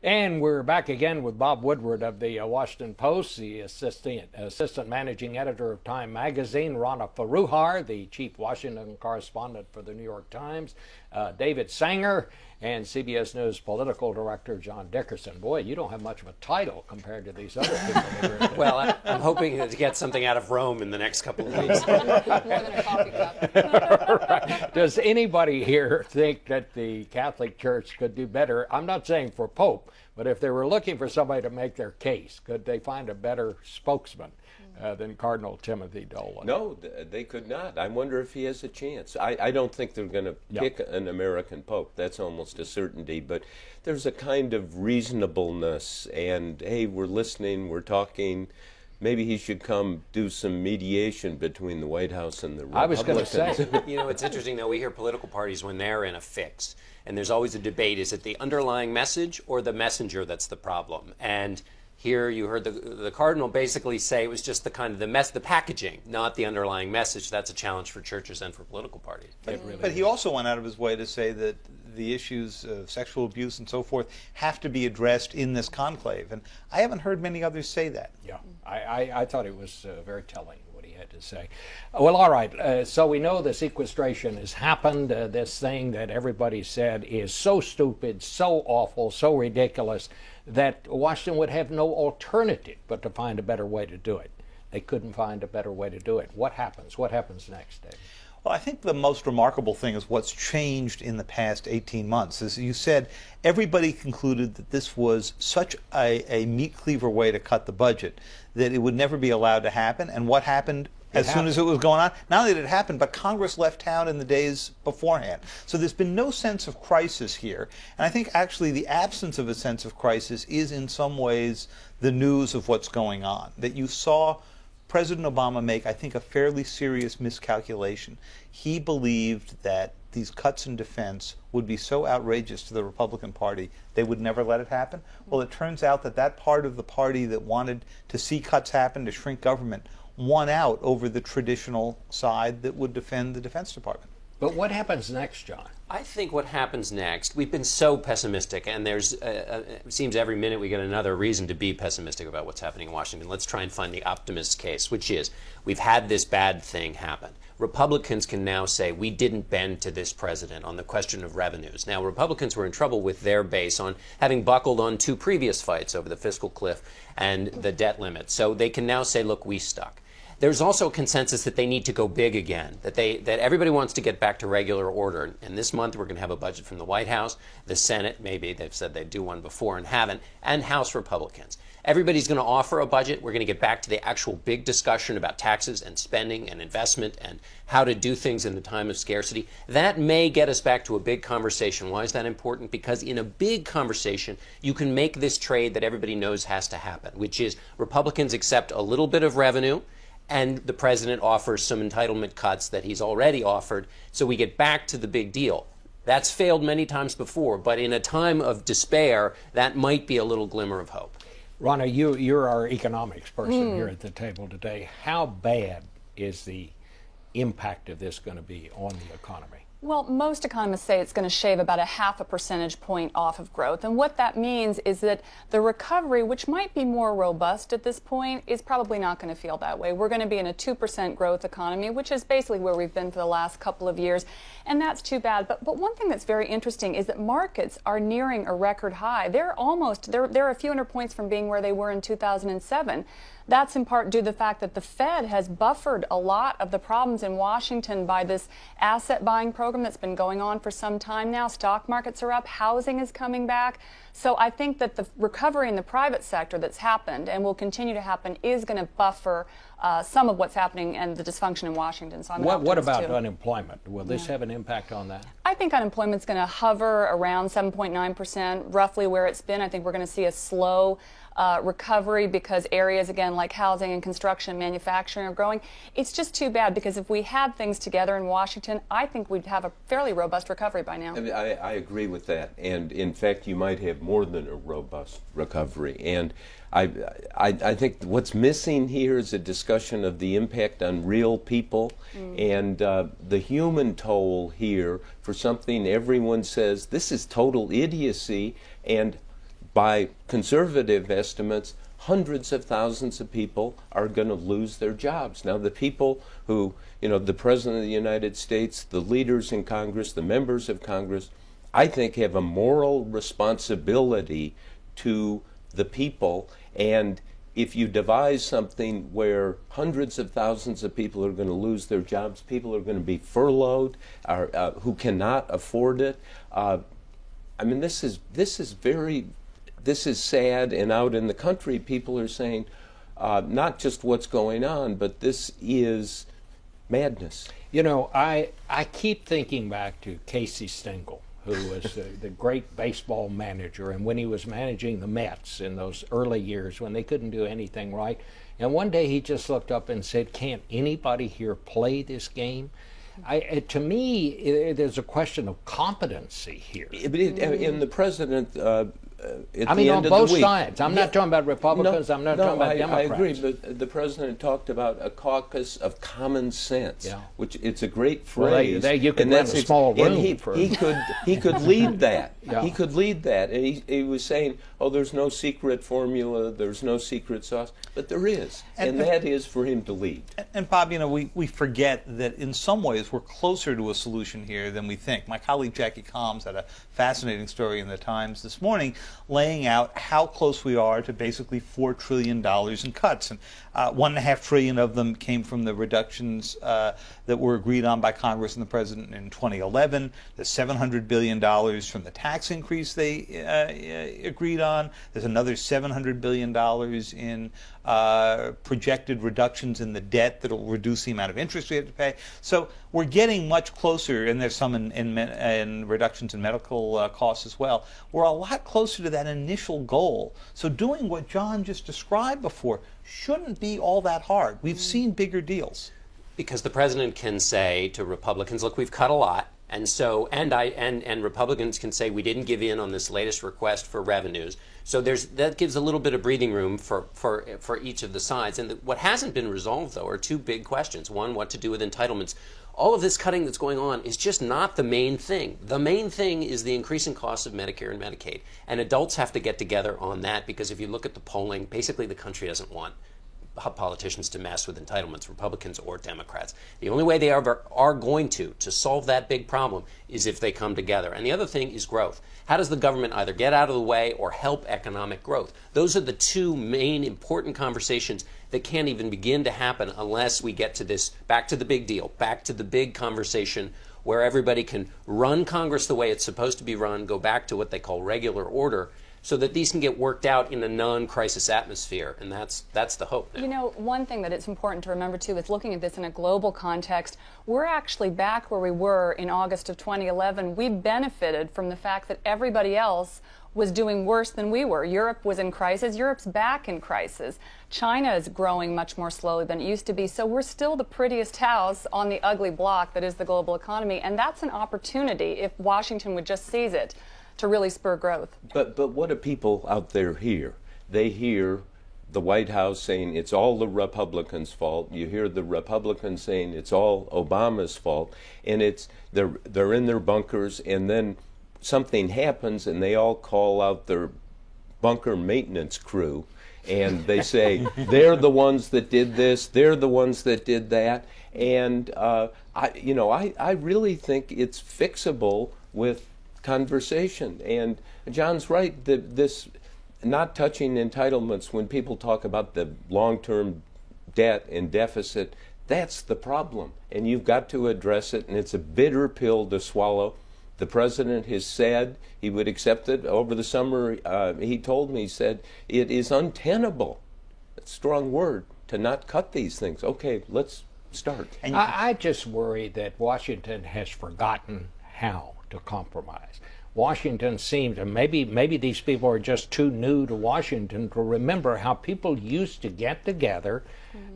And we're back again with Bob Woodward of the Washington Post, the assistant managing editor of Time Magazine, Rana Foroohar, the chief Washington correspondent for the New York Times, David Sanger, and CBS News political director John Dickerson. Boy, you don't have much of a title compared to these other people. Well, I'm hoping to get something out of Rome in the next couple of weeks. More than a coffee cup. Right. Does anybody here think that the Catholic Church could do better? I'm not saying for Pope, but if they were looking for somebody to make their case, could they find a better spokesman than Cardinal Timothy Dolan? No, they could not. I wonder if he has a chance. I don't think they're going to pick an American Pope. That's almost a certainty. But there's a kind of reasonableness and, hey, we're listening, we're talking. Maybe he should come do some mediation between the White House and the Republicans. I was going to say. You know, it's interesting, though. We hear political parties when they're in a fix. And there's always a debate. Is it the underlying message or the messenger that's the problem? And here you heard the Cardinal basically say it was just the kind of the packaging, not the underlying message. That's a challenge for churches and for political parties. But he also went out of his way to say that the issues of sexual abuse and so forth have to be addressed in this conclave. And I haven't heard many others say that. Yeah, I thought it was very telling what he had to say. Well, all right, so we know the sequestration has happened. This thing that everybody said is so stupid, so awful, so ridiculous, that Washington would have no alternative but to find a better way to do it. They couldn't find a better way to do it. What happens? What happens next, Dave? Well, I think the most remarkable thing is what's changed in the past 18 months. As you said, everybody concluded that this was such a meat cleaver way to cut the budget that it would never be allowed to happen. And what happened as soon as it was going on? Not only did it happen, but Congress left town in the days beforehand. So there's been no sense of crisis here. And I think actually the absence of a sense of crisis is in some ways the news of what's going on. That you saw President Obama make, I think, a fairly serious miscalculation. He believed that these cuts in defense would be so outrageous to the Republican Party, they would never let it happen. Well, it turns out that that part of the party that wanted to see cuts happen, to shrink government, won out over the traditional side that would defend the Defense Department. But what happens next, John? I think what happens next, we've been so pessimistic, and there's, it seems every minute we get another reason to be pessimistic about what's happening in Washington. Let's try and find the optimist case, which is we've had this bad thing happen. Republicans can now say we didn't bend to this president on the question of revenues. Now, Republicans were in trouble with their base on having buckled on two previous fights over the fiscal cliff and the debt limit. So they can now say, look, we stuck. There's also a consensus that they need to go big again, that everybody wants to get back to regular order. And this month we're going to have a budget from the White House, the Senate, maybe they've said they'd do one before and haven't, and House Republicans. Everybody's going to offer a budget. We're going to get back to the actual big discussion about taxes and spending and investment and how to do things in the time of scarcity. That may get us back to a big conversation. Why is that important? Because in a big conversation, you can make this trade that everybody knows has to happen, which is Republicans accept a little bit of revenue, and the president offers some entitlement cuts that he's already offered, so we get back to the big deal. That's failed many times before, but in a time of despair, that might be a little glimmer of hope. Rana, you're our economics person here at the table today. How bad is the impact of this going to be on the economy? Well, most economists say it's going to shave about 0.5 percentage point off of growth. And what that means is that the recovery, which might be more robust at this point, is probably not going to feel that way. We're going to be in a 2% growth economy, which is basically where we've been for the last couple of years. And that's too bad. But one thing that's very interesting is that markets are nearing a record high. They're a few hundred points from being where they were in 2007. That's in part due to the fact that the Fed has buffered a lot of the problems in Washington by this asset buying program that's been going on for some time now. Stock markets are up, housing is coming back. So I think that the recovery in the private sector that's happened and will continue to happen is going to buffer some of what's happening and the dysfunction in Washington. So I'm what about too. Unemployment? Will this have an impact on that? I think unemployment's going to hover around 7.9%, roughly where it's been. I think we're going to see a slow recovery because areas, again, like housing and construction and manufacturing are growing. It's just too bad because if we had things together in Washington, I think we'd have a fairly robust recovery by now. I agree with that. And in fact, you might have more than a robust recovery. And I think what's missing here is a discussion of the impact on real people and the human toll here for something everyone says this is total idiocy, and by conservative estimates, hundreds of thousands of people are going to lose their jobs. Now, the people who, the President of the United States, the leaders in Congress, the members of Congress, I think have a moral responsibility to the people. And if you devise something where hundreds of thousands of people are going to lose their jobs, people are going to be furloughed, who cannot afford it. This is sad, and out in the country, people are saying not just what's going on, but this is madness. I keep thinking back to Casey Stengel, who was the great baseball manager, and when he was managing the Mets in those early years when they couldn't do anything right. And one day he just looked up and said, "Can't anybody here play this game?" To me, there's a question of competency here. And the president, on both sides. I'm not talking about Republicans. I'm not talking about Democrats. I agree, but the president talked about a caucus of common sense, which it's a great phrase. Well, you could rent a small room. And he could lead that. Yeah. He could lead that, and he was saying, "Oh, there's no secret formula. There's no secret sauce," but there is, and that is for him to lead. And Bob, we forget that in some ways we're closer to a solution here than we think. My colleague Jackie Combs had a fascinating story in the Times this morning, laying out how close we are to basically $4 trillion in cuts. And $1.5 trillion of them came from the reductions that were agreed on by Congress and the President in 2011, the $700 billion from the tax increase they agreed on. There's another $700 billion in projected reductions in the debt that will reduce the amount of interest we have to pay. So we're getting much closer, and there's some in reductions in medical costs as well. We're a lot closer to that initial goal. So doing what John just described before shouldn't be all that hard. We've seen bigger deals. Because the president can say to Republicans, "Look, we've cut a lot." And so, and Republicans can say, "We didn't give in on this latest request for revenues." So that gives a little bit of breathing room for each of the sides. And what hasn't been resolved, though, are two big questions. One, what to do with entitlements. All of this cutting that's going on is just not the main thing. The main thing is the increasing costs of Medicare and Medicaid. And adults have to get together on that, because if you look at the polling, basically the country doesn't want politicians to mess with entitlements, Republicans or Democrats. The only way they are going to solve that big problem is if they come together. And the other thing is growth. How does the government either get out of the way or help economic growth? Those are the two main important conversations that can't even begin to happen unless we get to this, back to the big deal, back to the big conversation where everybody can run Congress the way it's supposed to be run, go back to what they call regular order, so that these can get worked out in a non-crisis atmosphere, and that's the hope now. One thing that it's important to remember, too, is looking at this in a global context, we're actually back where we were in August of 2011. We benefited from the fact that everybody else was doing worse than we were. Europe was in crisis. Europe's back in crisis. China is growing much more slowly than it used to be. So we're still the prettiest house on the ugly block that is the global economy, and that's an opportunity, if Washington would just seize it, to really spur growth. But what do people out there hear? They hear the White House saying it's all the Republicans' fault. You hear the Republicans saying it's all Obama's fault, and they're in their bunkers, and then something happens, and they all call out their bunker maintenance crew, and they say they're the ones that did this, they're the ones that did that, and I really think it's fixable with conversation. And John's right, this not touching entitlements, when people talk about the long-term debt and deficit, that's the problem, and you've got to address it, and it's a bitter pill to swallow. The president has said he would accept it. Over the summer, he told me, he said, it is untenable, that's a strong word, to not cut these things. Okay, let's start. I just worry that Washington has forgotten how to compromise. Washington seems, and maybe these people are just too new to Washington to remember how people used to get together,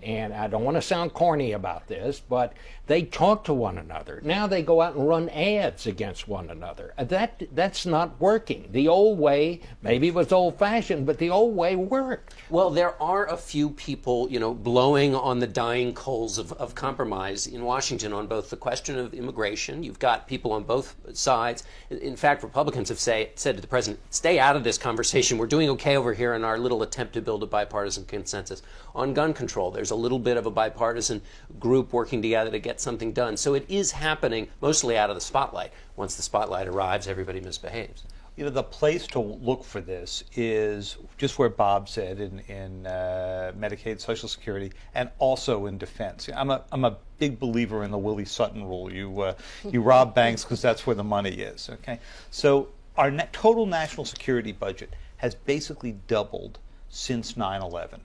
and I don't want to sound corny about this, but they talk to one another. Now they go out and run ads against one another. That's not working. The old way, maybe it was old-fashioned, but the old way worked. Well, there are a few people, blowing on the dying coals of compromise in Washington on both the question of immigration. You've got people on both sides. In fact, fact, Republicans have said to the president, stay out of this conversation. We're doing okay over here in our little attempt to build a bipartisan consensus. On gun control, there's a little bit of a bipartisan group working together to get something done. So it is happening mostly out of the spotlight. Once the spotlight arrives, everybody misbehaves. You know, the place to look for this is just where Bob said in Medicaid, Social Security, and also in defense. I'm a big believer in the Willie Sutton rule. You rob banks because that's where the money is. Okay, so our total national security budget has basically doubled since 9/11.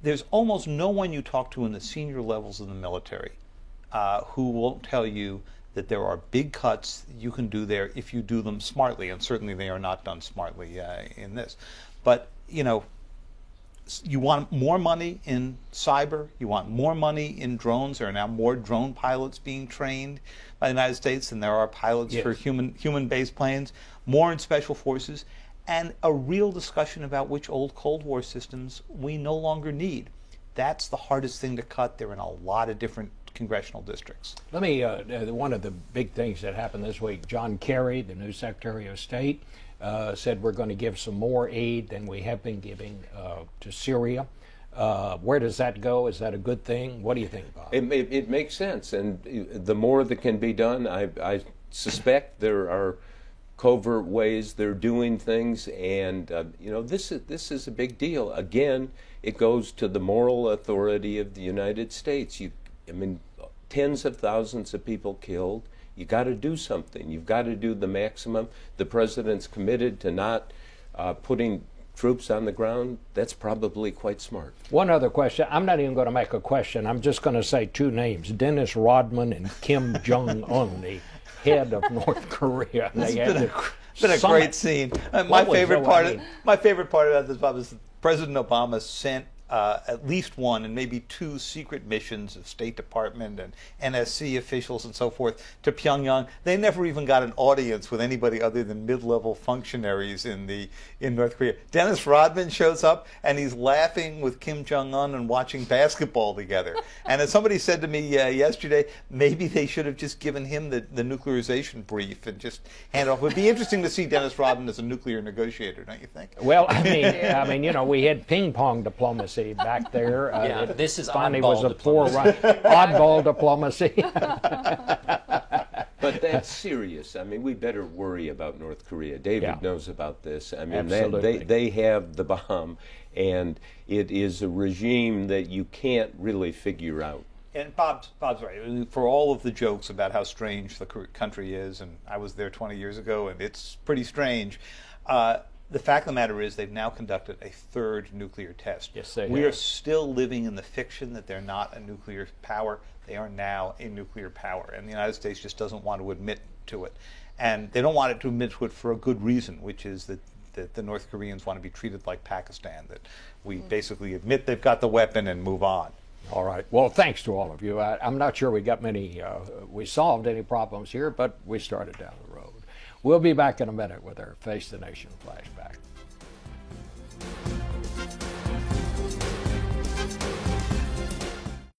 There's almost no one you talk to in the senior levels of the military who won't tell you that there are big cuts you can do there if you do them smartly, and certainly they are not done smartly in this. But, you know, you want more money in cyber, you want more money in drones. There are now more drone pilots being trained by the United States than there are pilots for human-based planes, more in special forces, and a real discussion about which old Cold War systems we no longer need. That's the hardest thing to cut. They're in a lot of different congressional districts. Let me, one of the big things that happened this week, John Kerry, the new Secretary of State, said we're going to give some more aid than we have been giving to Syria. Where does that go? Is that a good thing? What do you think, Bob? It makes sense, and the more that can be done, I suspect there are covert ways they're doing things, and you know, this is a big deal. Again, it goes to the moral authority of the United States. I mean, tens of thousands of people killed. You got to do something. You've got to do the maximum. The president's committed to not putting troops on the ground. That's probably quite smart. One other question. I'm not even going to make a question. I'm just going to say two names: Dennis Rodman and Kim Jong-un, the head of North Korea. It's been a great scene. My favorite part about this, Bob, is that President Obama sent at least one and maybe two secret missions of State Department and NSC officials and so forth to Pyongyang. They never even got an audience with anybody other than mid-level functionaries in North Korea. Dennis Rodman shows up and he's laughing with Kim Jong-un and watching basketball together. And as somebody said to me yesterday, maybe they should have just given him the nuclearization brief and just hand it off. It would be interesting to see Dennis Rodman as a nuclear negotiator, don't you think? Well, I mean, you know, we had ping-pong diplomacy back there. This is finally oddball was a poor oddball diplomacy. But that's serious. I mean, we better worry about North Korea. David knows about this. I mean, they have the bomb, and it is a regime that you can't really figure out. And Bob's right. For all of the jokes about how strange the country is, and I was there 20 years ago, and it's pretty strange, the fact of the matter is they've now conducted a third nuclear test. Yes, they We have. are still living in the fiction that they're not a nuclear power. They are now a nuclear power, and the United States just doesn't want to admit to it. And they don't want it to admit to it for a good reason, which is that the North Koreans want to be treated like Pakistan, that we basically admit they've got the weapon and move on. All right. Well, thanks to all of you. I'm not sure we solved any problems here, but we started down the road. We'll be back in a minute with our Face the Nation flashback.